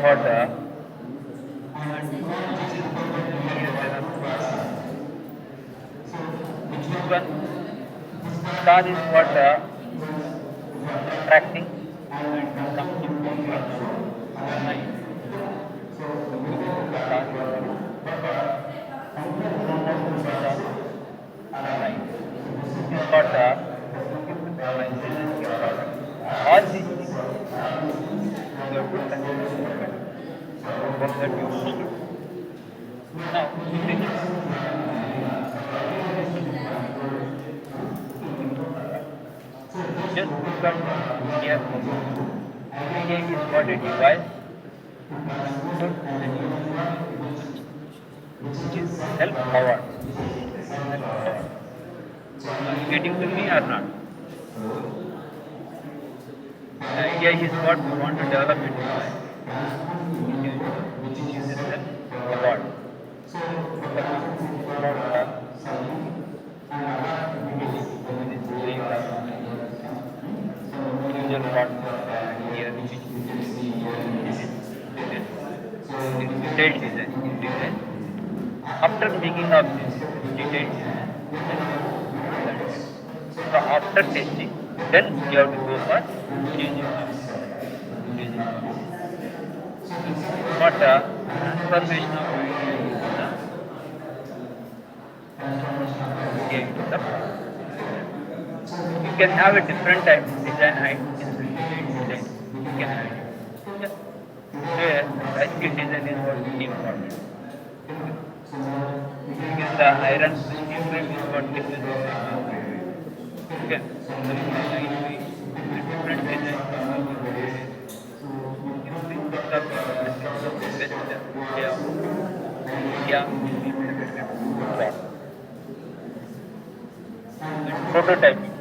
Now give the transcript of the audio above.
what and here there are this one star is what attracting and comes to between line. Star is what star line. This is what visualization is product. All these things you have to consider what that you understood. Now imagine just look at here. Media is what a device input and which is self-powered. Self-powered. Are you getting to me or not? The idea is what we want to develop a device which is a self-powered. User part here which is detailed design. After thinking of this detailed design, so after testing, then you have to go for changing what transformation of idea into the product. You can have a different type of design height, design. You can have it. Here, bicycle design is what is important. Because the iron steel frame is what gives us okay. Different design. Prototyping.